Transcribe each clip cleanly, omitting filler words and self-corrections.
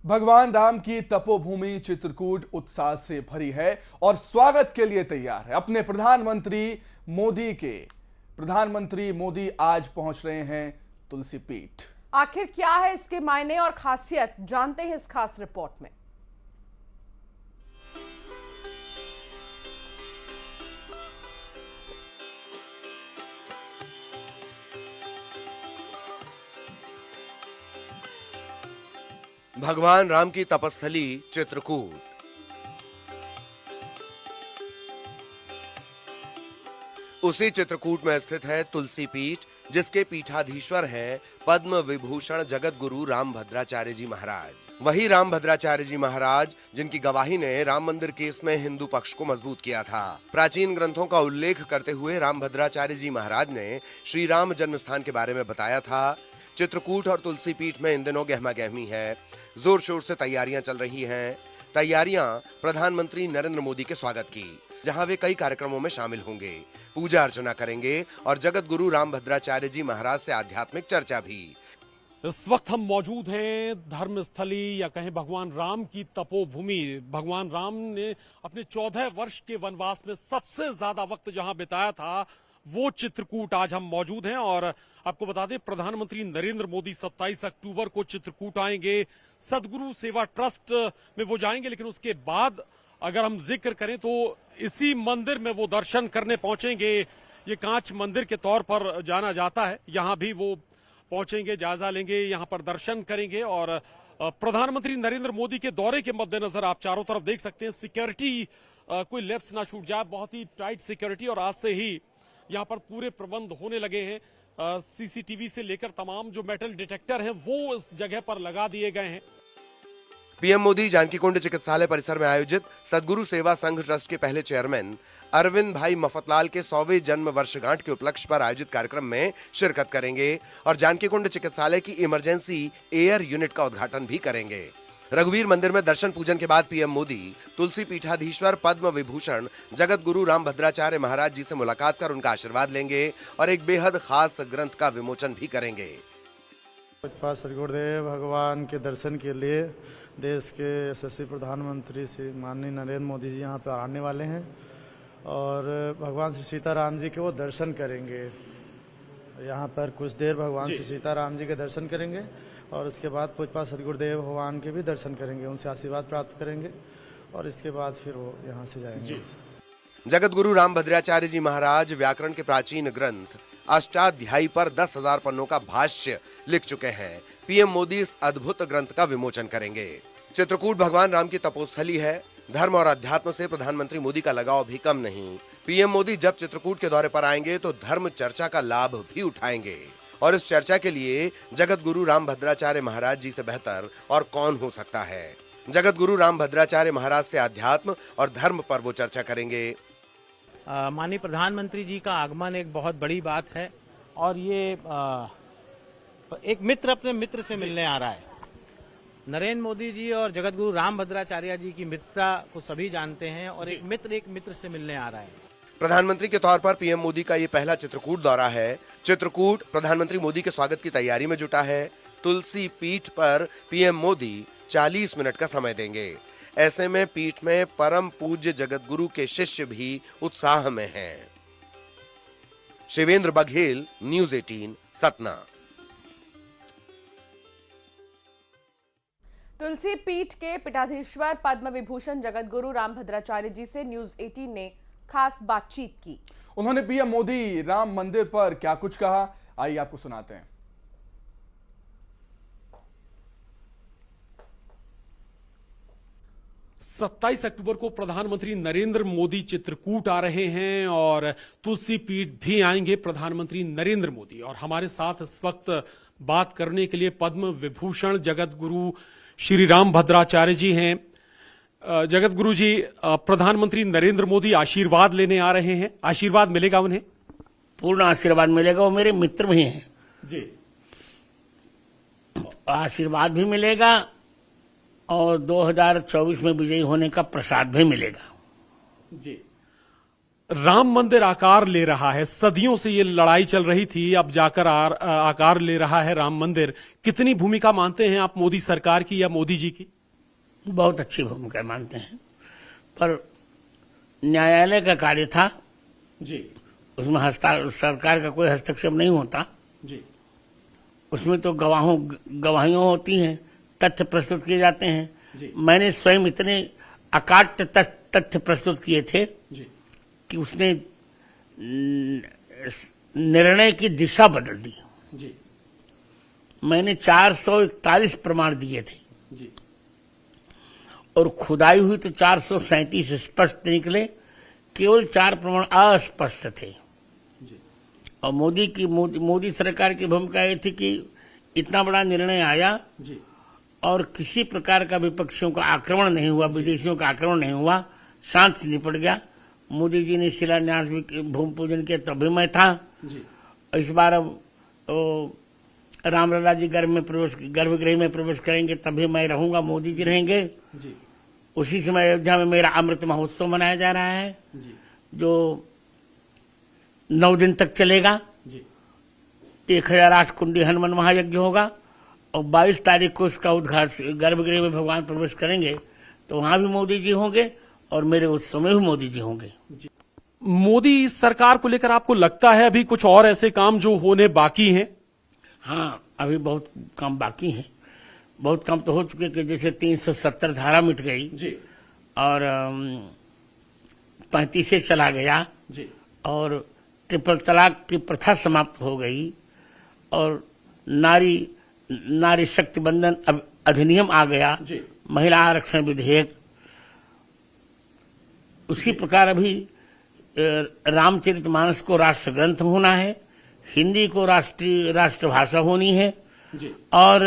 भगवान राम की तपोभूमि चित्रकूट उत्साह से भरी है और स्वागत के लिए तैयार है। अपने प्रधानमंत्री मोदी आज पहुंच रहे हैं तुलसी पीठ। आखिर क्या है इसके मायने और खासियत, जानते हैं इस खास रिपोर्ट में। भगवान राम की तपस्थली चित्रकूट। उसी चित्रकूट में स्थित है तुलसी पीठ, जिसके पीठाधीश्वर हैं पद्म विभूषण जगत गुरु राम भद्राचार्य जी महाराज। वही राम भद्राचार्य जी महाराज जिनकी गवाही ने राम मंदिर केस में हिंदू पक्ष को मजबूत किया था। प्राचीन ग्रंथों का उल्लेख करते हुए राम भद्राचार्य जी महाराज ने श्री राम जन्म स्थान के बारे में बताया था। चित्रकूट और तुलसी पीठ में इन दिनों गहमा गहमी है, जोर शोर से तैयारियां चल रही हैं। तैयारियां प्रधानमंत्री नरेंद्र मोदी के स्वागत की, जहां वे कई कार्यक्रमों में शामिल होंगे, पूजा अर्चना करेंगे और जगत गुरु राम भद्राचार्य जी महाराज से आध्यात्मिक चर्चा भी। इस वक्त हम मौजूद हैं धर्मस्थली या कहें भगवान राम की तपोभूमि। भगवान राम ने अपने 14 वर्ष के वनवास में सबसे ज्यादा वक्त जहां बिताया था, वो चित्रकूट आज हम मौजूद हैं। और आपको बता दें, प्रधानमंत्री नरेंद्र मोदी 27 अक्टूबर को चित्रकूट आएंगे, सदगुरु सेवा ट्रस्ट में वो जाएंगे, लेकिन उसके बाद अगर हम जिक्र करें तो इसी मंदिर में वो दर्शन करने पहुंचेंगे। ये कांच मंदिर के तौर पर जाना जाता है, यहां भी वो पहुंचेंगे, जायजा लेंगे, यहां पर दर्शन करेंगे। और प्रधानमंत्री नरेंद्र मोदी के दौरे के मद्देनजर आप चारों तरफ देख सकते हैं, सिक्योरिटी कोई लेफ्ट ना छूट जाए, बहुत ही टाइट सिक्योरिटी। और आज से ही यहाँ पर पूरे प्रबंध होने लगे हैं। सीसीटीवी से लेकर तमाम जो मेटल डिटेक्टर हैं वो इस जगह पर लगा दिए गए हैं। पीएम मोदी जानकी कुंड चिकित्सालय परिसर में आयोजित सदगुरु सेवा संघ ट्रस्ट के पहले चेयरमैन अरविंद भाई मफतलाल के 100वें जन्म वर्षगांठ के उपलक्ष्य पर आयोजित कार्यक्रम में शिरकत करेंगे और जानकी कुंड चिकित्सालय की इमरजेंसी एयर यूनिट का उद्घाटन भी करेंगे। रघुवीर मंदिर में दर्शन पूजन के बाद पीएम मोदी तुलसी पीठाधीश्वर पद्म विभूषण जगत गुरु राम भद्राचार्य महाराज जी से मुलाकात कर उनका आशीर्वाद लेंगे और एक बेहद खास ग्रंथ का विमोचन भी करेंगे। श्री गुरुदेव भगवान के दर्शन के लिए देश के यशस्वी प्रधानमंत्री श्री माननीय नरेंद्र मोदी जी यहाँ पर आने वाले हैं और भगवान श्री सीताराम जी के वो दर्शन करेंगे। यहाँ पर कुछ देर भगवान श्री सीताराम जी के दर्शन करेंगे और उसके बाद पूज्य सदगुरुदेव भगवान के भी दर्शन करेंगे, उनसे आशीर्वाद प्राप्त करेंगे और इसके बाद फिर वो यहाँ से जाएंगे। जगत गुरु राम भद्राचार्य जी महाराज व्याकरण के प्राचीन ग्रंथ अष्टाध्यायी पर 10,000 पन्नों का भाष्य लिख चुके हैं। पीएम मोदी इस अद्भुत ग्रंथ का विमोचन करेंगे। चित्रकूट भगवान राम की तपोस्थली है। धर्म और अध्यात्म से प्रधानमंत्री मोदी का लगाव भी कम नहीं। पीएम मोदी जब चित्रकूट के दौरे पर आएंगे तो धर्म चर्चा का लाभ भी उठाएंगे और इस चर्चा के लिए जगत गुरु राम भद्राचार्य महाराज जी से बेहतर और कौन हो सकता है। जगत गुरु राम भद्राचार्य महाराज से अध्यात्म और धर्म पर वो चर्चा करेंगे। माननीय प्रधानमंत्री जी का आगमन एक बहुत बड़ी बात है और ये एक मित्र अपने मित्र से मिलने आ रहा है। नरेंद्र मोदी जी और जगत गुरु राम भद्राचार्य जी की मित्रता को सभी जानते हैं और एक मित्र से मिलने आ रहा है। प्रधानमंत्री के तौर पर पीएम मोदी का ये पहला चित्रकूट दौरा है। चित्रकूट प्रधानमंत्री मोदी के स्वागत की तैयारी में जुटा है। तुलसी पीठ पर पीएम मोदी 40 मिनट का समय देंगे। ऐसे में पीठ में परम पूज्य जगत गुरु के शिष्य भी उत्साह में हैं। शिवेंद्र बघेल, न्यूज़ 18, सतना। तुलसी पीठ के पीठाधीश्वर पद्म विभूषण जगत गुरु राम भद्राचार्य जी से न्यूज़ 18 ने खास बातचीत की। उन्होंने पीएम मोदी राम मंदिर पर क्या कुछ कहा, आइए आपको सुनाते हैं। 27 अक्टूबर को प्रधानमंत्री नरेंद्र मोदी चित्रकूट आ रहे हैं और तुलसी पीठ भी आएंगे प्रधानमंत्री नरेंद्र मोदी। और हमारे साथ इस वक्त बात करने के लिए पद्म विभूषण जगत गुरु श्री राम भद्राचार्य जी हैं। जगत गुरु जी, प्रधानमंत्री नरेंद्र मोदी आशीर्वाद लेने आ रहे हैं, आशीर्वाद मिलेगा उन्हें? पूर्ण आशीर्वाद मिलेगा, वो मेरे मित्र भी हैं जी। आशीर्वाद भी मिलेगा और 2024 में विजयी होने का प्रसाद भी मिलेगा जी। राम मंदिर आकार ले रहा है, सदियों से ये लड़ाई चल रही थी, अब जाकर आकार ले रहा है राम मंदिर। कितनी भूमिका मानते हैं आप मोदी सरकार की या मोदी जी की? बहुत अच्छी भूमिका मानते हैं, पर न्यायालय का कार्य था जी उसमें सरकार का कोई हस्तक्षेप नहीं होता। जी उसमें तो गवाहियां होती हैं, तथ्य प्रस्तुत किए जाते हैं। जी मैंने स्वयं इतने अकाट्य तथ्य प्रस्तुत किए थे जी कि उसने निर्णय की दिशा बदल दी। जी मैंने 441 प्रमाण दिए थे जी और खुदाई हुई तो 437 स्पष्ट निकले, केवल 4 प्रमाण अस्पष्ट थे। और मोदी सरकार की भूमिका ये थी कि इतना बड़ा निर्णय आया जी और किसी प्रकार का विपक्षियों का आक्रमण नहीं हुआ, विदेशियों का आक्रमण नहीं हुआ, शांत से निपट गया। मोदी जी ने शिलान्यास भी भूमि पूजन किया तभी मैं था। जी इस बार अब रामलला जी गर्भगृह में प्रवेश करेंगे तभी मैं रहूंगा, मोदी जी रहेंगे। जी उसी समय अयोध्या में मेरा अमृत महोत्सव मनाया जा रहा है जी जो 9 दिन तक चलेगा। जी 1008 कुंडी हनुमान महायज्ञ होगा और 22 तारीख को इसका उद्घाटन, गर्भगृह में भगवान प्रवेश करेंगे तो वहां भी मोदी जी होंगे और मेरे उत्सव में भी मोदी जी होंगे। मोदी सरकार को लेकर आपको लगता है अभी कुछ और ऐसे काम जो होने बाकी हैं? हाँ, अभी बहुत काम बाकी है। बहुत काम तो हो चुके कि जैसे 370 धारा मिट गई जी और 35 से चला गया जी और ट्रिपल तलाक की प्रथा समाप्त हो गई और नारी शक्ति बंधन अधिनियम आ गया, जी महिला आरक्षण विधेयक। उसी प्रकार अभी रामचरितमानस को राष्ट्र ग्रंथ होना है, हिंदी को राष्ट्रभाषा होनी है जी और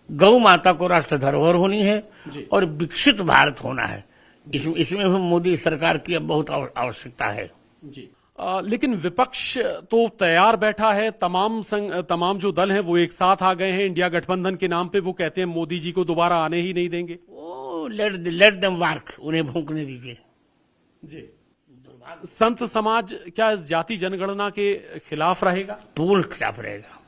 गौ माता को राष्ट्र धरोहर होनी है जी और विकसित भारत होना है। इसमें भी मोदी सरकार की अब बहुत आवश्यकता है। जी लेकिन विपक्ष तो तैयार बैठा है, तमाम जो दल हैं वो एक साथ आ गए हैं इंडिया गठबंधन के नाम पे। वो कहते हैं मोदी जी को दोबारा आने ही नहीं देंगे। ओ लेट देम वर्क, उन्हें भूखने दीजिए। जी संत समाज क्या इस जाति जनगणना के खिलाफ रहेगा? पूर्ण खिलाफ रहेगा।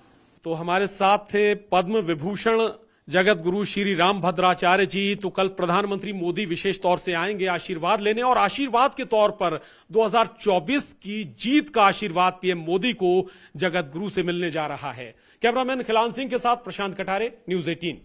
तो हमारे साथ थे पद्म विभूषण जगत गुरु श्री रामभद्राचार्य जी। तो कल प्रधानमंत्री मोदी विशेष तौर से आएंगे आशीर्वाद लेने और आशीर्वाद के तौर पर 2024 की जीत का आशीर्वाद पीएम मोदी को जगत गुरु से मिलने जा रहा है। कैमरामैन खिलान सिंह के साथ प्रशांत कटारे, न्यूज़ 18।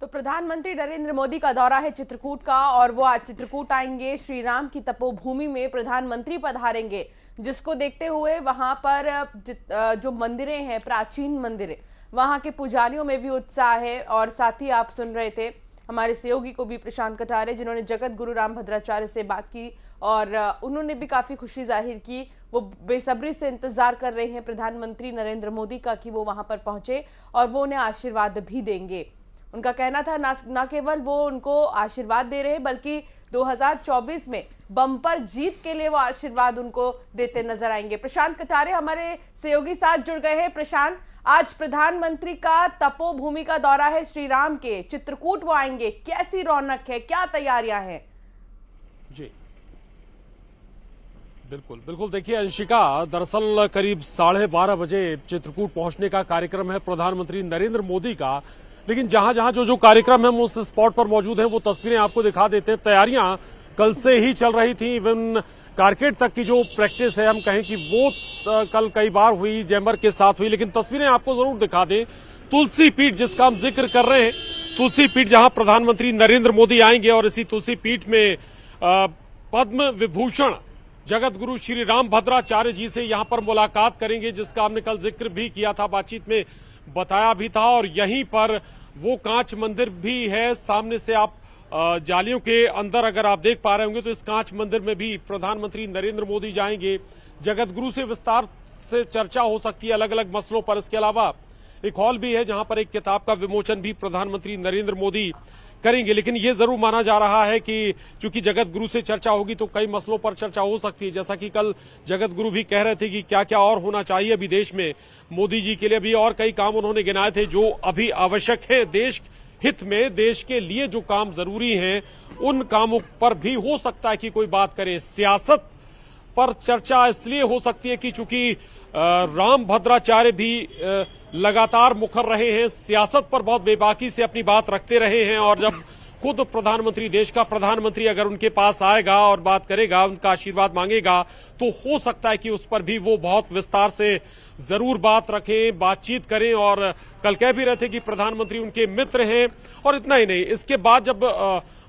तो प्रधानमंत्री नरेंद्र मोदी का दौरा है चित्रकूट का और वो आज चित्रकूट आएंगे। श्री राम की तपोभूमि में प्रधानमंत्री पधारेंगे, जिसको देखते हुए वहां पर जो मंदिरें हैं, प्राचीन मंदिरें, वहां के पुजारियों में भी उत्साह है। और साथ ही आप सुन रहे थे हमारे सहयोगी को भी, प्रशांत कटारे, जिन्होंने जगत गुरु रामभद्राचार्य से बात की और उन्होंने भी काफी खुशी जाहिर की। वो बेसब्री से इंतजार कर रहे हैं प्रधानमंत्री नरेंद्र मोदी का कि वो वहां पर पहुंचे और वो उन्हें आशीर्वाद भी देंगे। उनका कहना था न केवल वो उनको आशीर्वाद दे रहे हैं बल्कि 2024 में बम्पर जीत के लिए वो आशीर्वाद उनको देते नजर आएंगे। प्रशांत कटारे हमारे सहयोगी साथ जुड़ गए हैं। प्रशांत, आज प्रधानमंत्री का तपोभूमि का दौरा है, श्री राम के चित्रकूट वो आएंगे, कैसी रौनक है, क्या तैयारियां हैं? जी बिल्कुल बिल्कुल। देखिए अंशिका, दरअसल करीब 12:30 बजे चित्रकूट पहुंचने का कार्यक्रम है प्रधानमंत्री नरेंद्र मोदी का। लेकिन जहां जहां जो कार्यक्रम है हम उस स्पॉट पर मौजूद हैं, वो तस्वीरें आपको दिखा देते हैं। तैयारियां कल से ही चल रही थी। इवन कारकेट तक की जो प्रैक्टिस है, हम कहें कि वो कल कई बार हुई, जैमर के साथ हुई। लेकिन तस्वीरें आपको जरूर दिखा दें। तुलसी पीठ जिसका हम जिक्र कर रहे हैं, तुलसी पीठ जहां प्रधानमंत्री नरेंद्र मोदी आएंगे और इसी तुलसी पीठ में पद्म विभूषण जगत गुरु श्री रामभद्राचार्य जी से यहां पर मुलाकात करेंगे, जिसका हमने कल जिक्र भी किया था, बातचीत में बताया भी था। और यहीं पर वो कांच मंदिर भी है, सामने से आप जालियों के अंदर अगर आप देख पा रहे होंगे तो इस कांच मंदिर में भी प्रधानमंत्री नरेंद्र मोदी जाएंगे। जगत गुरु से विस्तार से चर्चा हो सकती है अलग अलग मसलों पर। इसके अलावा एक हॉल भी है जहां पर एक किताब का विमोचन भी प्रधानमंत्री नरेंद्र मोदी करेंगे। लेकिन ये जरूर माना जा रहा है कि चूंकि जगत गुरु से चर्चा होगी तो कई मसलों पर चर्चा हो सकती है। जैसा कि कल जगत गुरु भी कह रहे थे कि क्या क्या और होना चाहिए अभी देश में मोदी जी के लिए। भी और कई काम उन्होंने गिनाए थे जो अभी आवश्यक है देश हित में, देश के लिए जो काम जरूरी हैं उन कामों पर भी हो सकता है कि कोई बात करे। सियासत पर चर्चा इसलिए हो सकती है कि चूंकि राम भद्राचार्य भी लगातार मुखर रहे हैं, सियासत पर बहुत बेबाकी से अपनी बात रखते रहे हैं और जब खुद प्रधानमंत्री, देश का प्रधानमंत्री अगर उनके पास आएगा और बात करेगा, उनका आशीर्वाद मांगेगा, तो हो सकता है कि उस पर भी वो बहुत विस्तार से जरूर बात रखें, बातचीत करें। और कल कह भी रहे थे कि प्रधानमंत्री उनके मित्र हैं। और इतना ही नहीं, इसके बाद जब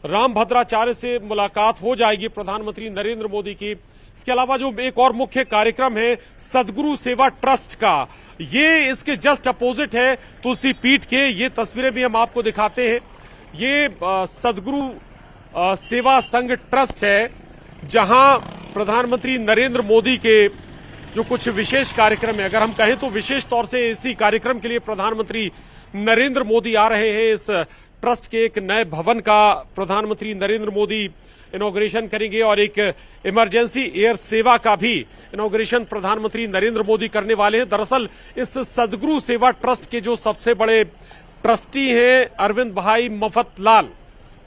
राम भद्राचार्य से मुलाकात हो जाएगी प्रधानमंत्री नरेंद्र मोदी की, इसके अलावा जो एक और मुख्य कार्यक्रम है सदगुरु सेवा ट्रस्ट का, ये इसके जस्ट अपोजिट है तुलसी पीठ के। ये तस्वीरें भी हम आपको दिखाते हैं। ये सदगुरु सेवा संघ ट्रस्ट है, जहां प्रधानमंत्री नरेंद्र मोदी के जो कुछ विशेष कार्यक्रम है, अगर हम कहें तो विशेष तौर से इसी कार्यक्रम के लिए प्रधानमंत्री नरेंद्र मोदी आ रहे हैं। इस ट्रस्ट के एक नए भवन का प्रधानमंत्री नरेंद्र मोदी इनॉग्रेशन करेंगे और एक इमरजेंसी एयर सेवा का भी इनॉग्रेशन प्रधानमंत्री नरेंद्र मोदी करने वाले हैं। दरअसल इस सदगुरु सेवा ट्रस्ट के जो सबसे बड़े ट्रस्टी हैं अरविंद भाई मफतलाल,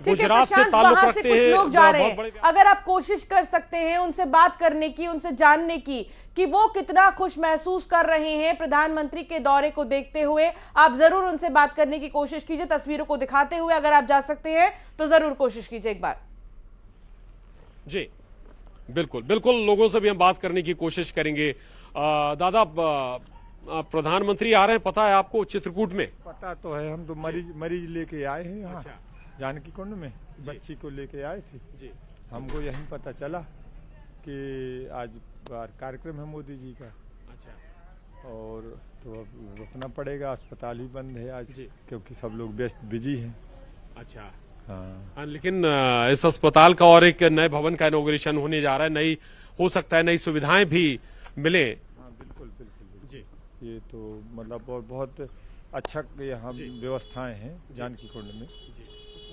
गुजरात से ताल्लुक रखते हैं। लोग जा रहे हैं, अगर आप कोशिश कर सकते हैं उनसे बात करने की, उनसे जानने की कि वो कितना खुश महसूस कर रहे हैं प्रधानमंत्री के दौरे को देखते हुए, आप जरूर उनसे बात करने की कोशिश कीजिए। तस्वीरों को दिखाते हुए अगर आप जा सकते हैं तो जरूर कोशिश कीजिए एक बार। जी बिल्कुल बिल्कुल, लोगों से भी हम बात करने की कोशिश करेंगे। दादा, प्रधानमंत्री आ रहे हैं, पता है आपको चित्रकूट में? पता तो है, हम तो मरीज लेके आए हैं यहाँ। अच्छा। जानकी कुंड में बच्ची को लेके आए थे जी। हमको यही पता चला कि आज कार्यक्रम है मोदी जी का। अच्छा। और तो अब रुकना पड़ेगा, अस्पताल ही बंद है आज क्योंकि सब लोग व्यस्त बिजी हैं। अच्छा। हाँ, लेकिन इस अस्पताल का और एक नए भवन का इनॉग्रेशन होने जा रहा है, नई हो सकता है नई सुविधाएं भी मिले। हाँ बिल्कुल बिल्कुल जी। ये तो मतलब बहुत अच्छा यहाँ व्यवस्थाएं हैं जानकी कुंड में।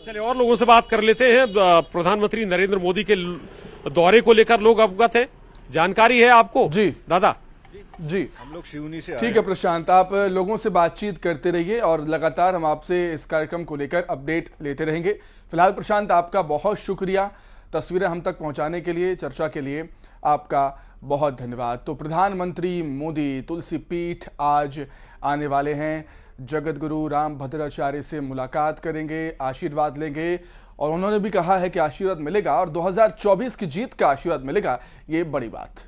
चलिए और लोगों से बात कर लेते हैं। प्रधानमंत्री नरेंद्र मोदी के दौरे को लेकर लोग अवगत है, जानकारी है आपको? जी दादा जी, हम लोग सिवनी से ठीक है प्रशांत, आप लोगों से बातचीत करते रहिए और लगातार हम आपसे इस कार्यक्रम को लेकर अपडेट लेते रहेंगे। फिलहाल प्रशांत, आपका बहुत शुक्रिया तस्वीरें हम तक पहुंचाने के लिए, चर्चा के लिए आपका बहुत धन्यवाद। तो प्रधानमंत्री मोदी तुलसी पीठ आज आने वाले हैं, जगत गुरु राम भद्राचार्य से मुलाकात करेंगे, आशीर्वाद लेंगे और उन्होंने भी कहा है कि आशीर्वाद मिलेगा और 2024 की जीत का आशीर्वाद मिलेगा, ये बड़ी बात।